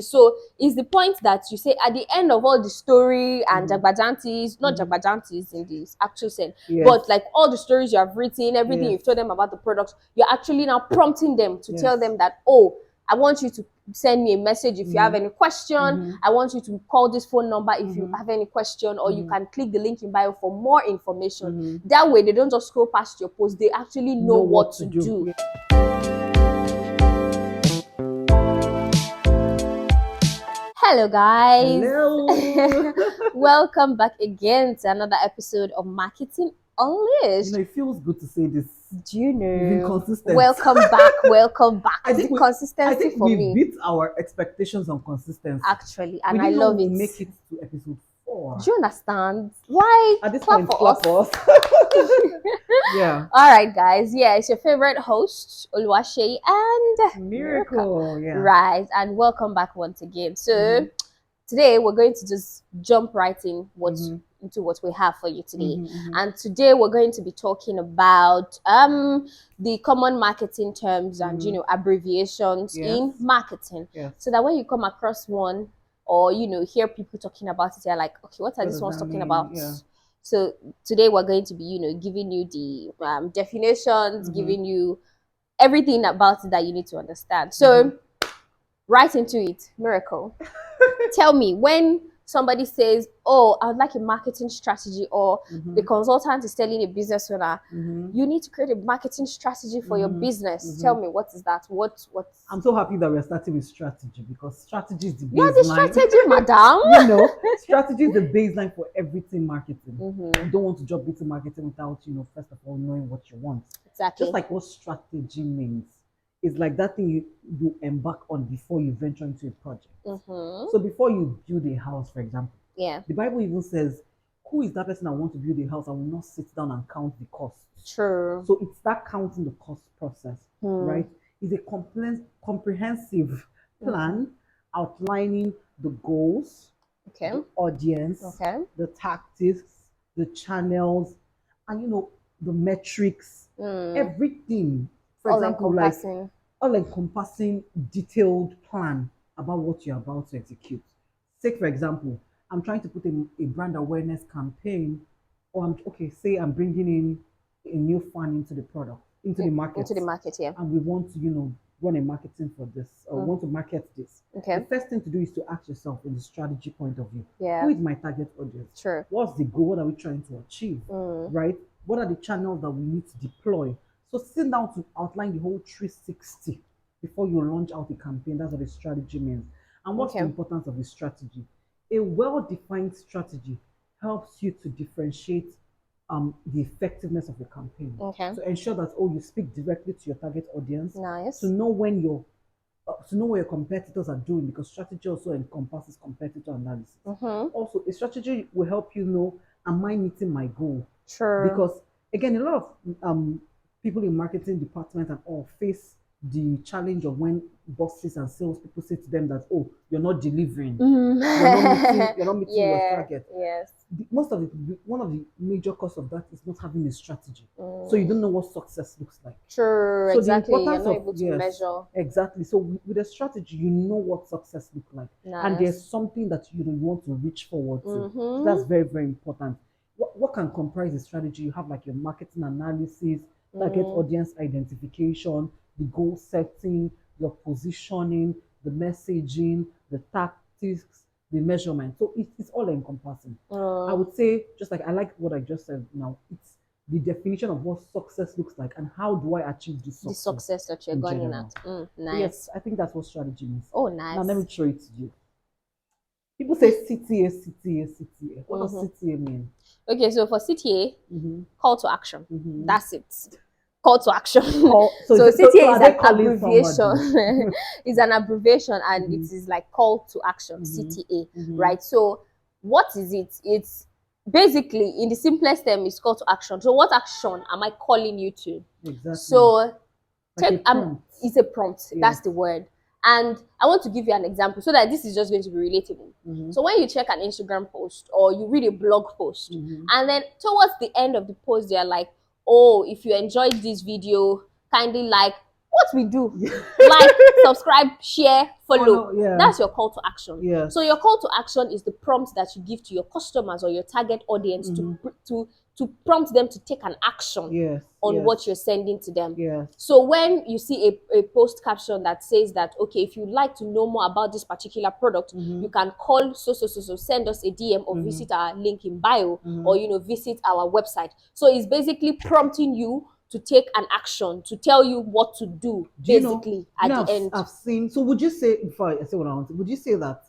So it's the point that you say at the end of all the story and jagbajantis, not jagbajantis in this actual sense, but like all the stories you have written, everything you've told them about the product, you're actually now prompting them to tell them that, oh, I want you to send me a message if you have any question. I want you to call this phone number if you have any question, or you can click the link in bio for more information. That way, they don't just scroll past your post; they actually know what to do. Hello, guys. Hello. Welcome back again to another episode of Marketing Unleashed. It feels good to say this. Do you know? You've been consistent. Welcome back. Welcome back. I think consistency for me. We beat our expectations on consistency. Actually, and I love it. Make it to episode 4. Do you understand? Why? At this point, clap for us. Yeah. All right, guys. Yeah, it's your favorite host, Oluwaseyi and Miracle. Yeah. Right, and welcome back once again. So today we're going to just jump right in into what we have for you today. And today we're going to be talking about the common marketing terms and abbreviations in marketing. So that when you come across one or hear people talking about it, you're like, okay, what are these ones talking about? So today we're going to be giving you the definitions, giving you everything about it that you need to understand. So right into it. Miracle. Tell me, when somebody says, oh, I would like a marketing strategy, or the consultant is telling a business owner, you need to create a marketing strategy for your business. Tell me, what is that? What? I'm so happy that we're starting with strategy, because strategy is the baseline. You're the strategy, madam. Strategy is the baseline for everything marketing. You don't want to jump into marketing without, first of all, knowing what you want. Exactly. Just like what strategy means. It's like that thing you embark on before you venture into a project. So before you build a house, for example, the Bible even says, who is that person that wants to build a house and will not sit down and count the cost? True. So it's that counting the cost process, right? It's a comprehensive plan outlining the goals, the audience, the tactics, the channels, and the metrics, everything. For example, like all-encompassing detailed plan about what you're about to execute. Take, for example, I'm trying to put a brand awareness campaign, or say I'm bringing in a new fan into the product, into the market. Into the market, yeah. And we want to, run a marketing for this, or want to market this. The first thing to do is to ask yourself in the strategy point of view, who is my target audience? What's the goal? What are we trying to achieve? Right? What are the channels that we need to deploy? So sit down to outline the whole 360 before you launch out a campaign. That's what a strategy means. And what's the importance of a strategy? A well-defined strategy helps you to differentiate the effectiveness of your campaign. To ensure that you speak directly to your target audience. To know when to know what your competitors are doing, because strategy also encompasses competitor analysis. Also, a strategy will help you know, am I meeting my goal? Because again, a lot of people in marketing department and all face the challenge of when bosses and salespeople say to them that, oh, you're not delivering, you're not meeting your target. One of the major causes of that is not having a strategy. So you don't know what success looks like. So exactly. You're not able to measure. Exactly. So with a strategy, you know what success looks like. And there's something that you want to reach forward to. So that's very, very important. What can comprise a strategy? You have like your marketing analysis, target audience identification, the goal setting, your positioning, the messaging, the tactics, the measurement. So it's all encompassing. I would say, just like I like what I just said now, it's the definition of what success looks like and how do I achieve this success. The success that you're going at. Nice. Yes, I think that's what strategy means. Oh, nice. Now let me show it to you. People say CTA, CTA, CTA. What does CTA mean? Okay, so for CTA, call to action. That's it. Call to action. So CTA is an abbreviation. It's an abbreviation, and it is like call to action, CTA, right? So what is it? It's basically, in the simplest term, it's call to action. So what action am I calling you to? Exactly. So it's a prompt. That's the word. And I want to give you an example so that this is just going to be relatable. So when you check an Instagram post or you read a blog post, and then towards the end of the post, they're like, oh, if you enjoyed this video, kindly like what we do. Like, subscribe, share, follow. That's your call to action. So your call to action is the prompt that you give to your customers or your target audience to prompt them to take an action on what you're sending to them. So when you see a post caption that says that, okay, if you'd like to know more about this particular product, you can call so, send us a DM or visit our link in bio or, visit our website. So it's basically prompting you to take an action, to tell you what to do, basically, at the end. I've seen, so would you say, before I say what I want, would you say that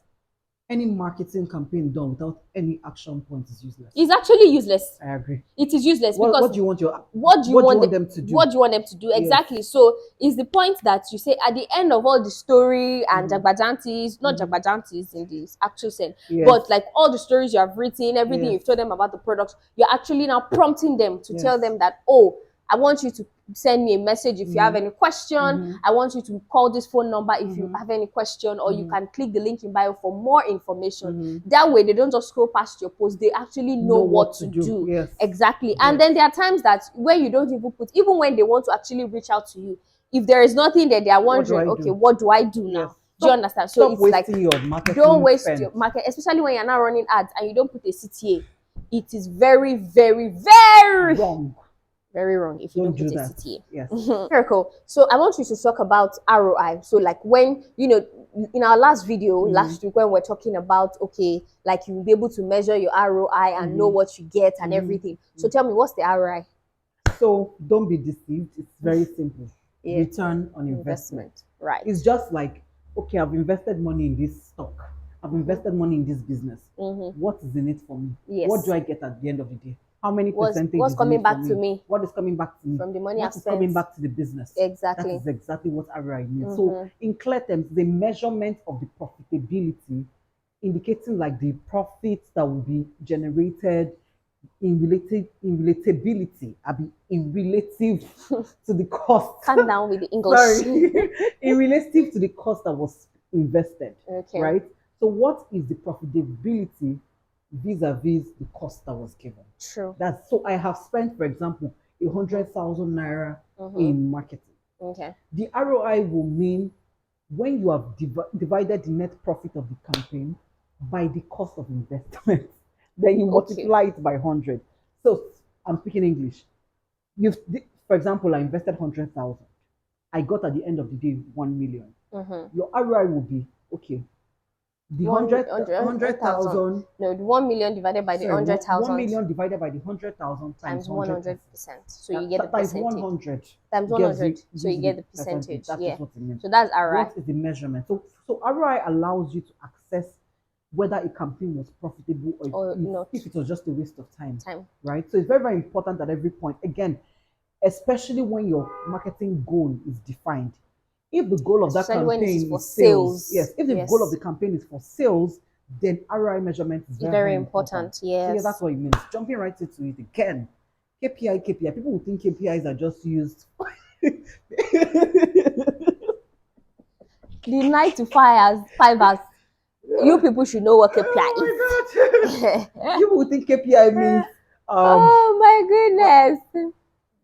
any marketing campaign done without any action point is useless? It's actually useless. I agree. It is useless because what do you want them to do? What do you want them to do? Exactly. So it's the point that you say at the end of all the story and jagbajantis, not jagbajantis in this actual sense, but like all the stories you have written, everything you've told them about the product, you're actually now prompting them to tell them that, oh, I want you to send me a message if you have any question. I want you to call this phone number if you have any question, or you can click the link in bio for more information. That way, they don't just scroll past your post. They actually know what to do. Exactly. And then there are times that when you don't even put, even when they want to actually reach out to you, if there is nothing there, they are wondering, okay, what do I do now? Do you understand? So it's like, don't waste your market, especially when you're not running ads and you don't put a CTA. It is very, very, very wrong. Very wrong if you don't put a CTA. Yes. Very cool. So I want you to talk about ROI. So like when, in our last video, last week, when we're talking about, okay, like you'll be able to measure your ROI and know what you get and everything. So tell me, what's the ROI? So don't be deceived. It's very simple. Return on investment. Right. It's just like, okay, I've invested money in this stock. I've invested money in this business. What is in it for me? What do I get at the end of the day? How many percentage what's coming back to me? What is coming back to me? From the money I've spent. What is coming back to the business? Exactly. That is exactly what ROI means. So in clear terms, the measurement of the profitability, indicating like the profits that will be generated in relatability, in relative to the cost. Calm down with the English. Sorry. In relative to the cost that was invested. Okay. Right? So what is the profitability vis-a-vis the cost that was given? True. So I have spent, for example, 100,000 naira in marketing. Okay. The ROI will mean when you have divided the net profit of the campaign by the cost of investment, then you multiply it by 100. So I'm speaking English. For example, I invested 100,000. I got at the end of the day 1 million. Your ROI will be, okay, the 100,000. No, the 1 million divided by the 100,000. 1 million divided by the 100,000 times 100%. So you get the percentage. 100 times 100. So you get the percentage. That's what it means. So that's ROI. What is the measurement? So ROI allows you to access whether a campaign was profitable or not, if it was just a waste of time. Right? So it's very, very important at every point. Again, especially when your marketing goal is defined. If the goal of that campaign is for sales, if the goal of the campaign is for sales, then ROI measurement is very important. Yes. So that's what it means. Jumping right into it again. KPI. People will think KPIs are just used. The 9 to 5 hours. You people should know what KPI is. Oh my God. People will think KPI means. Oh my goodness.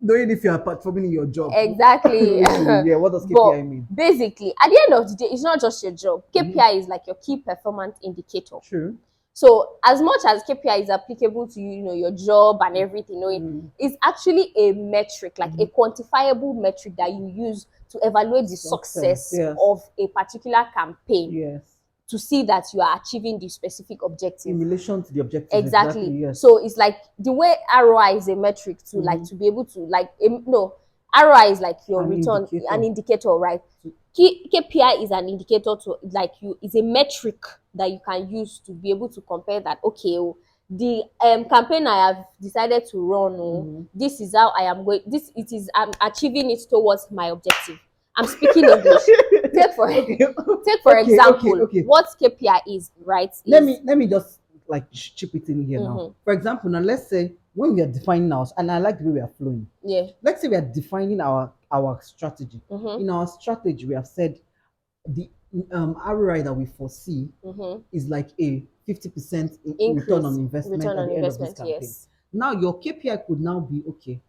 Knowing if you are performing your job. Exactly. Yeah, what does KPI mean? Basically, at the end of the day, it's not just your job. KPI is like your key performance indicator. True. So as much as KPI is applicable to your job and everything, it's actually a metric, like a quantifiable metric that you use to evaluate the success of a particular campaign. Yes. To see that you are achieving the specific objective. In relation to the objective. Exactly. Yes. So it's like the way ROI is a metric to like to be able to ROI is like your return, an indicator, right? KPI is an indicator to is a metric that you can use to be able to compare that, okay, the campaign I have decided to run, this is how I am going, I'm achieving it towards my objective. I'm speaking English. Take for example, what KPI is, right? Let me just like chip it in here now. For example, now let's say when we are defining ours, and I like the way we are flowing. Yeah. Let's say we are defining our strategy. In our strategy, we have said the ROI that we foresee is like a 50% return on investment at the end of this campaign. Yes. Now your KPI could now be, okay,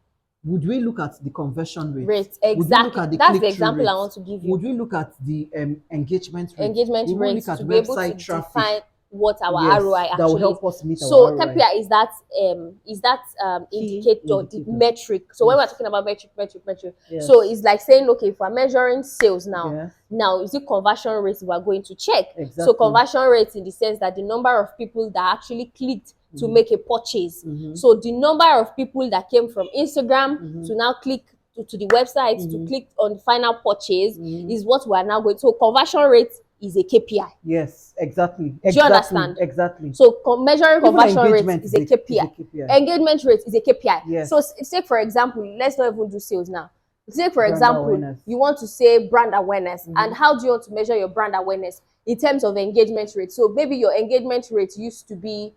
would we look at the conversion rate? Exactly. That's the example I want to give you. Would we look at the engagement rate? Engagement rate to be able to define what our ROI actually that will help us meet so our ROI. KPI is that indicator, the metric. So when we're talking about metric, so it's like saying, okay, if we're measuring sales now, now is it conversion rate we're going to check? So conversion rate in the sense that the number of people that actually clicked to make a purchase. So the number of people that came from Instagram to now click to the website to click on the final purchase is what we are now going. So conversion rate is a KPI. Yes, exactly. Do you understand? Exactly. So measuring conversion rate is a KPI. Engagement rate is a KPI. Yes. So take for example, let's not even do sales now. Take for example, you want to say brand awareness, and how do you want to measure your brand awareness in terms of engagement rate? So maybe your engagement rate used to be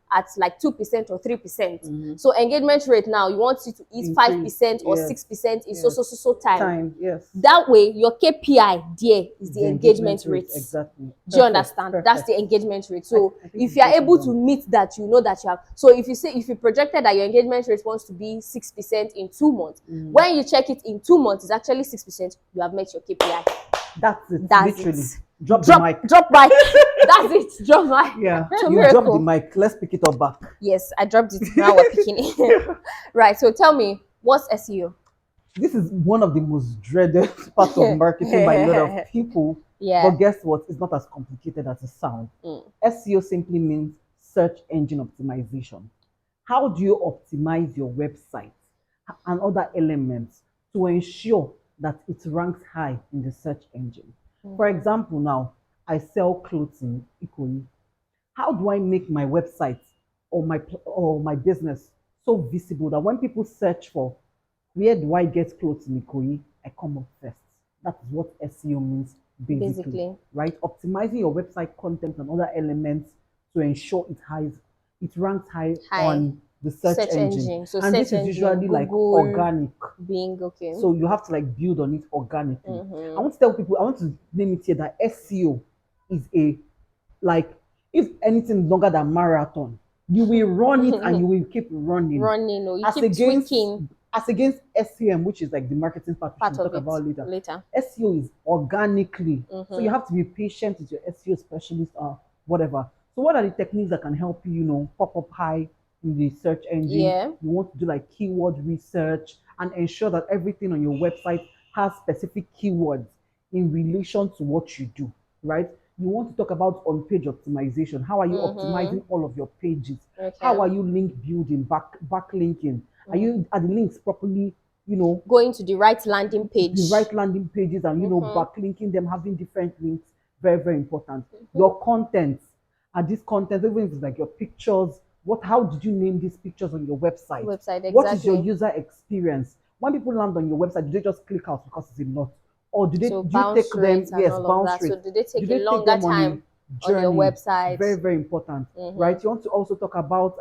at like 2% or 3%. So engagement rate now, you want it to eat 5% or 6% in so time. Yes. That way, your KPI there is the engagement rate. Exactly. Do you understand? That's the engagement rate. So if you are able to meet that, you know that you have. So if you projected that your engagement rate wants to be 6% in 2 months, when you check it in 2 months, it's actually 6%. You have met your KPI. That's it. That's literally. It. Drop the mic. Drop mic. That's it. Drop mic. Yeah. You drop the mic. Let's pick it up back. Yes, I dropped it. Now we're picking it. Right. So tell me, what's SEO? This is one of the most dreaded parts of marketing by a lot of people. Yeah. But guess what? It's not as complicated as it sounds. SEO simply means search engine optimization. How do you optimize your website and other elements to ensure that it ranks high in the search engine? For example, now I sell clothes in Ikoyi. How do I make my website or my business so visible that when people search for where do I get clothes in Ikoyi, I come up first? That is what SEO means basically. Right? Optimizing your website content and other elements to ensure it ranks high on the search engine. So and this is usually Google, like organic. Being okay. So you have to like build on it organically. I want to tell people, I want to name it here that SEO is if anything longer than marathon, you will run it and you will keep running. Or you keep tweaking. As against SEM, which is like the marketing part we can talk about later. SEO is organically. So you have to be patient with your SEO specialist or whatever. So what are the techniques that can help you, pop up high in the search engine? You want to do like keyword research and ensure that everything on your website has specific keywords in relation to what you do, right? You want to talk about on-page optimization. How are you optimizing all of your pages? How are you link building, backlinking? Are the links properly, going to the right landing page? The right landing pages and, backlinking them, having different links, very, very important. Your content, and this content, even if it's like your pictures, how did you name these pictures on your website? Exactly. What is your user experience? When people land on your website, do they just click out because it's a lot? Or do you take them, bounce rate. So do they take a longer time on your website? Very, very important, right? You want to also talk about,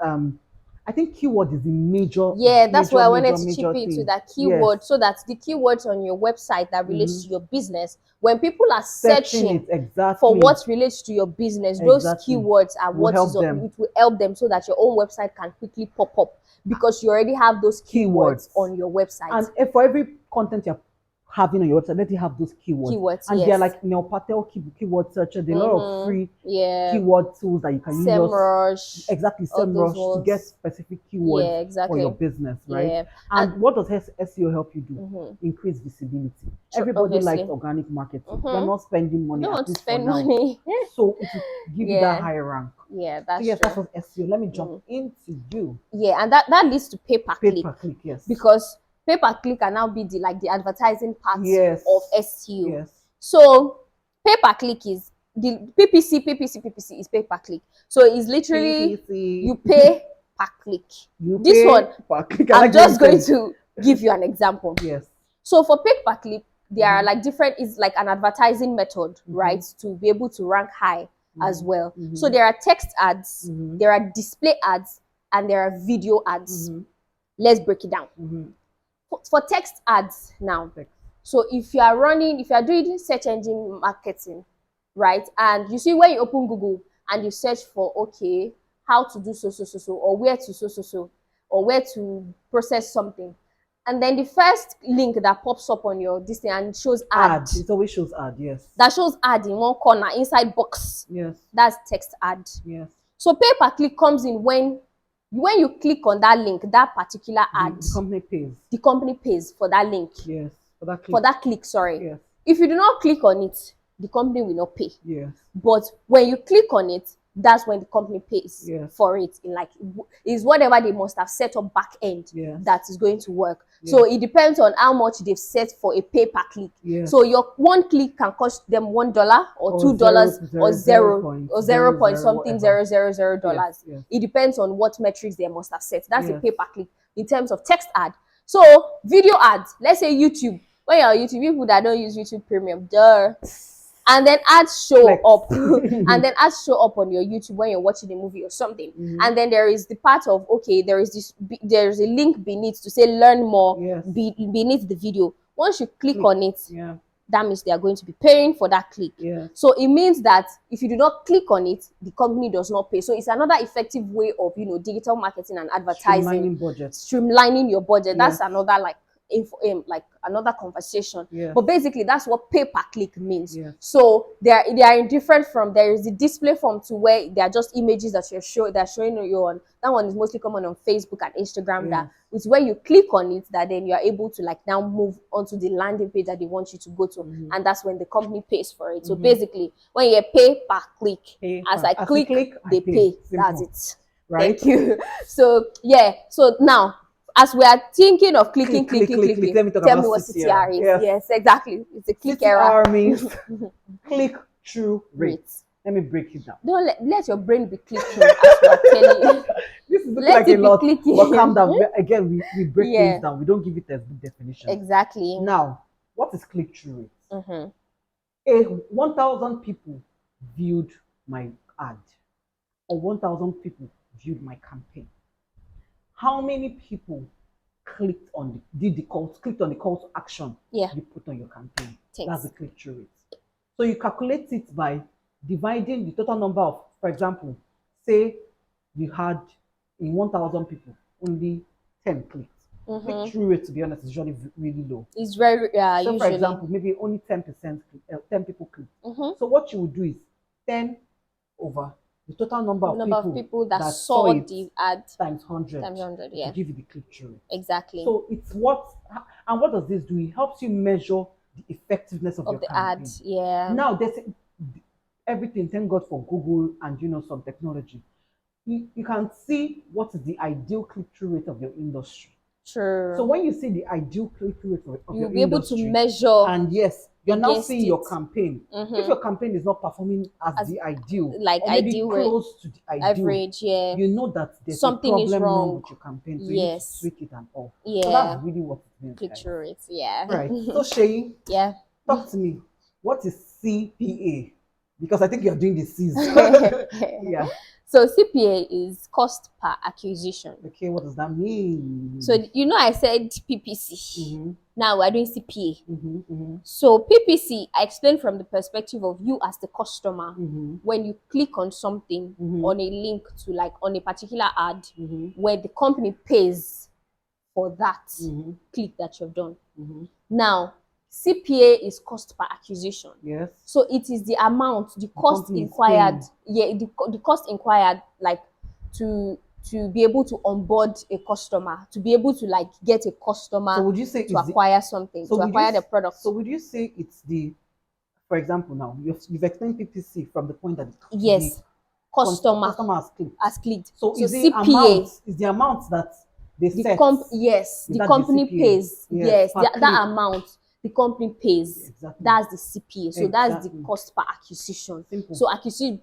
I think keyword is the major. That's why I wanted to chip into that keyword, so that the keywords on your website that relates to your business, when people are searching for what relates to your business, those keywords are it will help them so that your own website can quickly pop up because you already have those keywords on your website. And for every content you're having on your website, let you have those keywords. And they're like Neil Patel keyword searcher. There are a lot of free keyword tools that you can use. SEMrush. Exactly, SEMrush to get specific keywords for your business, right? And what does SEO help you do? Increase visibility. Everybody likes organic marketing. They're not spending money. Don't spend money. So it will give you that high rank. That's true. That's what SEO. Let me jump into you. And that leads to pay-per-click. Pay-per-click, yes. Because pay-per-click can now be the advertising part of SEO. So pay-per-click is the PPC is pay-per-click. So it's literally you pay per click. I'm just going to give you an example. Yes. So for pay-per-click, there are like it's like an advertising method, right? To be able to rank high as well. So there are text ads, there are display ads, and there are video ads. Let's break it down. For text ads now, so if you are doing search engine marketing, right, and you see when you open Google and you search for how to do so, or where to or where to process something, And then the first link that pops up on your this thing and shows ad. It always shows ad, yes. That shows ad in one corner, inside box. Yes. That's text ad. Yes. So pay-per-click comes in when you click on that link, that particular ad. The company pays. The company pays for that link. Yes. For that click, sorry. Yes. If you do not click on it, the company will not pay. Yes. But when you click on it, that's when the company pays for it. Is whatever they must have set up back end that is going to work. So it depends on how much they've set for a pay-per-click. So your one click can cost them $1 or $2 or zero point something $0.000. It depends on what metrics they must have set. That's a pay-per-click in terms of text ad. So video ads, let's say YouTube. When you're on YouTube, people that don't use YouTube Premium, and then ads show up and then ads show up on your YouTube when you're watching a movie or something. And then there is the part of, okay, there's a link beneath to say learn more beneath the video. Once you click on it, that means they are going to be paying for that click. So it means that if you do not click on it, the company does not pay. So it's another effective way of, digital marketing and advertising, streamlining your budget. That's another another conversation. But basically that's what pay-per-click means. So they are indifferent from there is the display form to where they are just images that they're showing you on. That one is mostly common on Facebook and Instagram. That it's where you click on it that then you are able to now move onto the landing page that they want you to go to, and that's when the company pays for it. So basically when you pay per click, as I click they pay. That's it. Right. Thank you. So so now, as we are thinking of clicking, tell me what CTR is. Yes, exactly. It's a click error. CTR means click-through rate. Let me break it down. Don't let your brain be clicking as we are telling you. This is like a lot, but calm down. Again, we break things down. We don't give it a good definition. Exactly. Now, what is click-through rate? 1,000 people viewed my ad, or 1,000 people viewed my campaign. How many people clicked on the call to action you put on your campaign? That's the click-through rate. So you calculate it by dividing the total number of, for example, say you had in 1,000 people only 10 clicks. Click-through rate, to be honest, is usually really low. It's very so usually. For example, maybe only 10 people click. So what you would do is 10 over the total number of people that saw the ad times 100 to give you the click-through rate. Exactly. So it's what does this do? It helps you measure the effectiveness of your campaign. Ad. Now there's everything. Thank God for Google and some technology. You can see what is the ideal click-through rate of your industry. True. So when you see the ideal click-through rate of your industry, you'll be able to measure. And yes, you're now seeing your campaign. If your campaign is not performing as the ideal, or maybe close to the ideal, average, you know that there's something a problem is wrong with your campaign. So you need to tweak it and all. So that's really what it means. Click-through rates, Right. So Shay, talk to me. What is CPA? Because I think you're doing the C's. So CPA is cost per acquisition. Okay, what does that mean? So I said PPC. Now we're doing CPA. So PPC, I explained from the perspective of you as the customer. When you click on something, on a link to on a particular ad, where the company pays for that click that you've done. Now, CPA is cost per acquisition. Yes. So it is the amount, the cost inquired. The cost inquired, to be able to onboard a customer, to be able to get a customer. So would you say to acquire something, to acquire the product? So would you say it's for example, now you've explained PPC from the point that customer has clicked. So is CPA the amount that they set? The company pays. Yes, that amount. The company pays. That's the CPA. So that's the cost per acquisition. So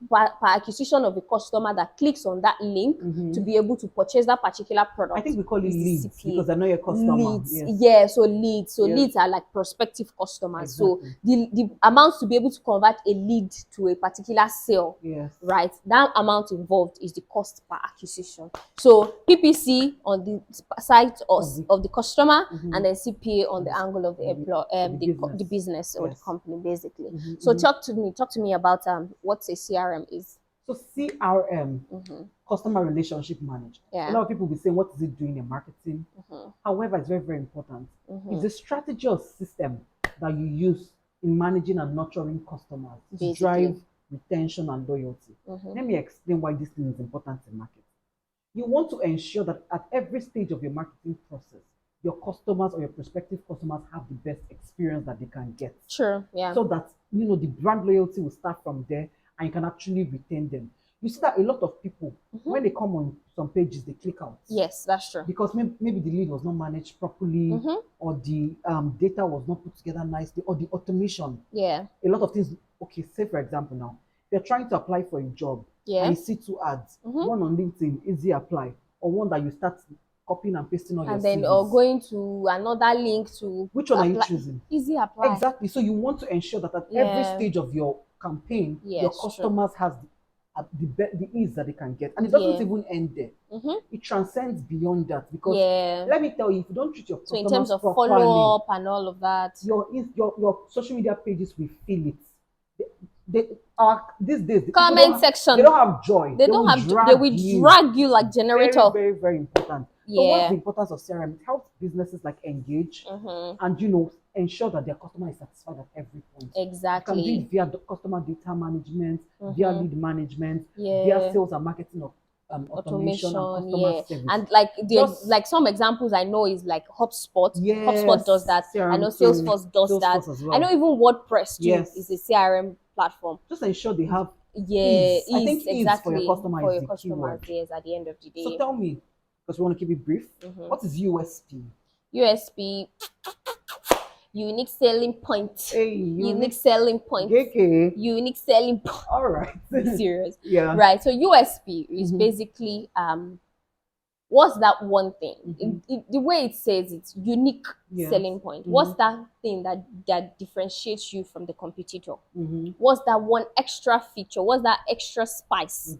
per acquisition of a customer that clicks on that link to be able to purchase that particular product. I think we call it leads because I know your customer. Leads. So leads. So leads are prospective customers. So the amount to be able to convert a lead to a particular sale, right? That amount involved is the cost per acquisition. So PPC on the side of the customer, and then CPA on the angle of the employer. The business or the company, basically. So talk to me about what a CRM is. So CRM, customer relationship manager. A lot of people will be saying, what is it doing in marketing? However, it's very, very important. It's a strategy or system that you use in managing and nurturing customers to drive retention and loyalty. Let me explain why this thing is important in marketing. You want to ensure that at every stage of your marketing process, your customers or your prospective customers have the best experience that they can get. Sure, yeah. So that, the brand loyalty will start from there and you can actually retain them. You see that a lot of people, when they come on some pages, they click out. Yes, that's true. Because maybe the lead was not managed properly, or the data was not put together nicely, or the automation. Yeah. A lot of things. Okay, say for example now, if you're trying to apply for a job, and you see two ads, one on LinkedIn, easy apply, or one that you start copying and pasting on your CVs. And then or going to another link to which one are you choosing? Easy apply. Exactly. So you want to ensure that at every stage of your campaign, your customers has the ease that they can get, and it doesn't even end there. It transcends beyond that, because let me tell you, if you don't treat your customers in terms of properly, follow up and all of that, your social media pages will feel it. They are these days. Comment section. They don't have joy. They don't have. They will drag you like generator. Very, very, very important. So what's the importance of CRM? It helps businesses like engage and ensure that their customer is satisfied at every point. Exactly. You can do it via customer data management, via lead management, via sales and marketing of automation and customer service. And like some examples I know is like HubSpot. HubSpot does that. I know Salesforce does that. As well. I know even WordPress too is a CRM platform. Just ensure they have ease. I think exactly ease for your customers. Yes, at the end of the day. So tell me, because we want to keep it brief, what is USP? USP, unique selling point. Hey, unique selling point. Okay. Unique selling point. All right. Serious. Yeah. Right. So USP is basically what's that one thing? The way it says it's unique selling point. What's that thing that differentiates you from the competitor? What's that one extra feature? What's that extra spice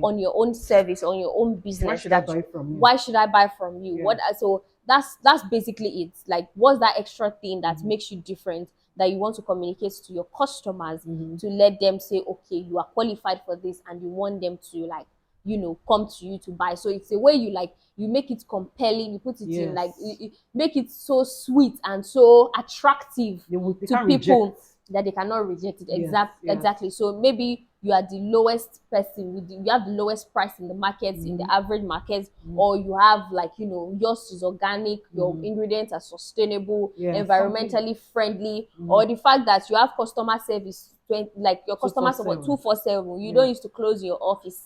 on your own service, on your own business? Why should I buy from you? Why should I buy from you? Yeah. So that's basically it. Like, what's that extra thing that makes you different, that you want to communicate to your customers to let them say, okay, you are qualified for this, and you want them to come to you to buy. So it's a way you make it compelling, you put it in you make it so sweet and so attractive to people that they cannot reject it. Exactly. So maybe you are the lowest person, you have the lowest price in the market, in the average market, or you have yours is organic, your ingredients are sustainable, environmentally friendly, or the fact that you have customer service, like your customers are 247, you don't used to close your office.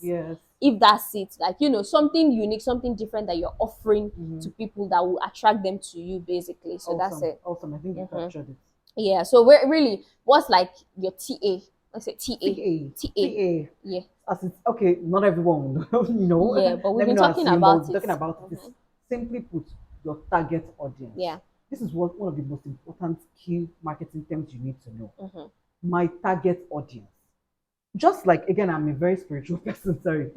If that's it, something unique, something different that you're offering to people that will attract them to you, basically. So that's it. Awesome. I think you captured it. Yeah. So really, what's like your TA? Let's say TA. Yeah. As it's okay, not everyone will know. Yeah, but we've been talking about it. Talking about this. Simply put, your target audience. Yeah. This is one of the most important key marketing terms you need to know. My target audience. Just like, again, I'm a very spiritual person, sorry.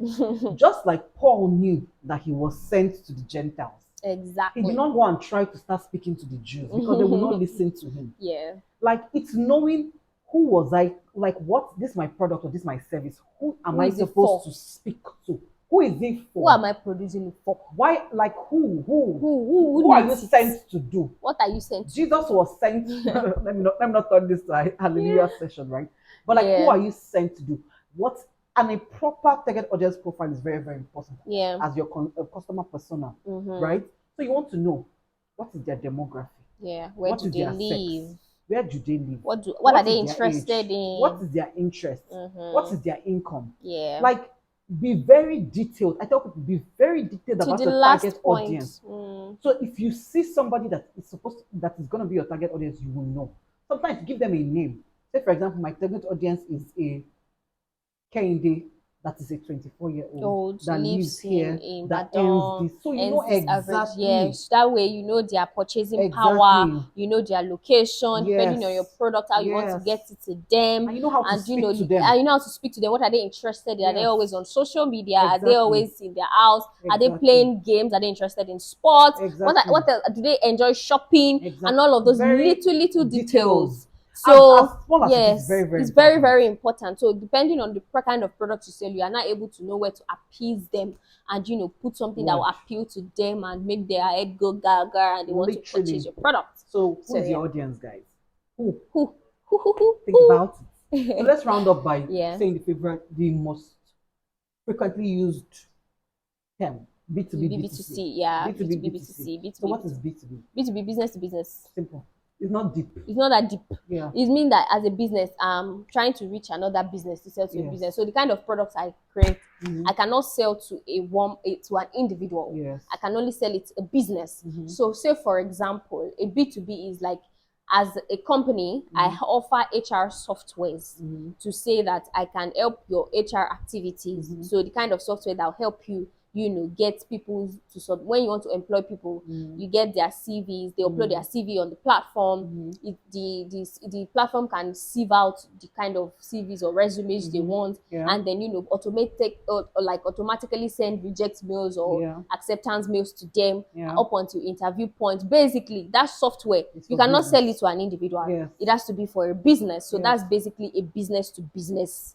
Just like Paul knew that he was sent to the Gentiles. Exactly. He did not go and try to start speaking to the Jews because they will not listen to him. Yeah. Like, it's knowing who was I, like, what, this my product or this my service, who am I supposed to speak to? Who is it for? Who am I producing it for? Why, like, who are you sent to do? What are you sent to? Jesus was sent, let me not turn this to a hallelujah session, right? But like, who are you sent to do? What, and a proper target audience profile is very, very important. Yeah. As your customer persona, right? So you want to know, what is their demography? Yeah. Where do they live? Where do they live? What are they interested in? What is their interest? What is their income? Yeah. Like, be very detailed. I tell people, be very detailed about your target audience. So if you see somebody that is going to be your target audience, you will know. Sometimes give them a name. Say, for example, my target audience is a Kehinde that is a 24-year-old that lives here, that earns this. So you know exactly. Yes, that way you know their purchasing power, you know their location, depending on your product, how you want to get it to them, and you know how to speak to them. And you know how to speak to them. What are they interested in? Are they always on social media? Are they always in their house? Are they playing games? Are they interested in sports? What do they enjoy shopping? And all of those little details So yes, it's very, very important. So depending on the kind of product you sell, you are not able to know where to appease them and, you know, put something that will appeal to them and make their head go gaga and they want to purchase your product. So who's your audience, guys? Who? Think Who? about it. So let's round up by saying the most frequently used term. B2B, B2C, yeah. B2B, B2C. So what is B2B? B2B, business to business. Simple. It's not deep. It's not that deep. Yeah. It means that as a business, I'm trying to reach another business to sell to a business. So the kind of products I create, I cannot sell to to an individual. Yes. I can only sell it to a business. So say, for example, a B2B is like, as a company, I offer HR softwares to say that I can help your HR activities. So the kind of software that will help you, you know, get people to when you want to employ people, you get their CVs, they upload their CV on the platform. The platform can sieve out the kind of CVs or resumes they want, and then, you know, automatically send reject mails or acceptance mails to them up until interview point. Basically, that software, you cannot sell it to an individual. It has to be for a business. So that's basically a business to business.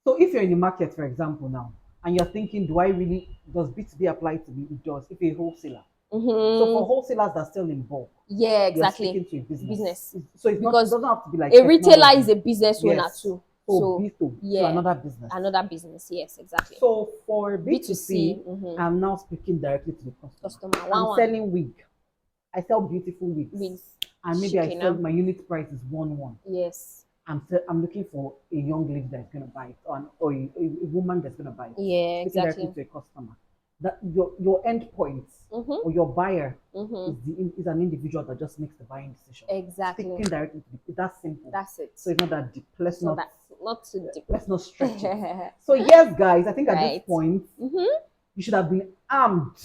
So if you're in the market, for example, now, and you're thinking, does B2B apply to me? It does, if you're a wholesaler. So for wholesalers that sell in bulk, exactly, you're speaking to a business. So it doesn't have to be like a retailer is a business owner too. So to another business. Another business, yes, exactly. So for B2C, I'm now speaking directly to the customer. I'm selling wig. I sell beautiful wigs. And maybe I sell, my unit price is 1,1. Yes. I'm looking for a young lady that's going to buy it, or a woman that's going to buy it. Yeah, exactly. Directly to a customer. That your end point or your buyer is an individual that just makes the buying decision. Exactly. Speaking directly to it's that simple. That's it. So it's not that deep. Let's not too deep. Let's not stretch it. So yes, guys, I think at this point you should have been armed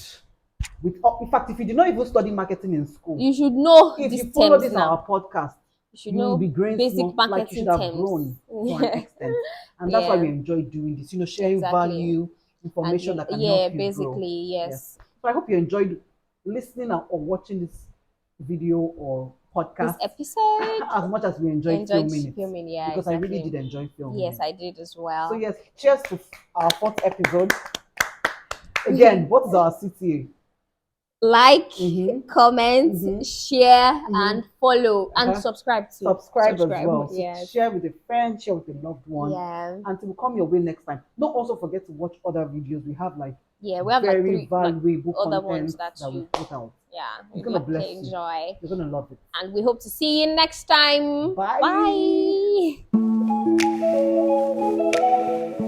with. In fact, if you did not even study marketing in school, you should know. If you follow this our podcast, you should know basic marketing like you should have grown to an extent, and that's why we enjoy doing this. You know, sharing value, information that can help you basically grow. yes. So I hope you enjoyed listening or watching this video or podcast this episode as much as we enjoyed filming it. Because I really did enjoy filming. Yes, I did as well. So yes, cheers to our 4th episode. Again, what is our CTA? Like, comment, share, and follow, and subscribe to. Subscribe as well. So yes. Share with a friend, share with a loved one. Yeah. And to come your way next time. Don't also forget to watch other videos. We have we have very valuable other content ones that we put out. Yeah, it's gonna bless you. Enjoy. You're gonna love it. And we hope to see you next time. Bye. Bye.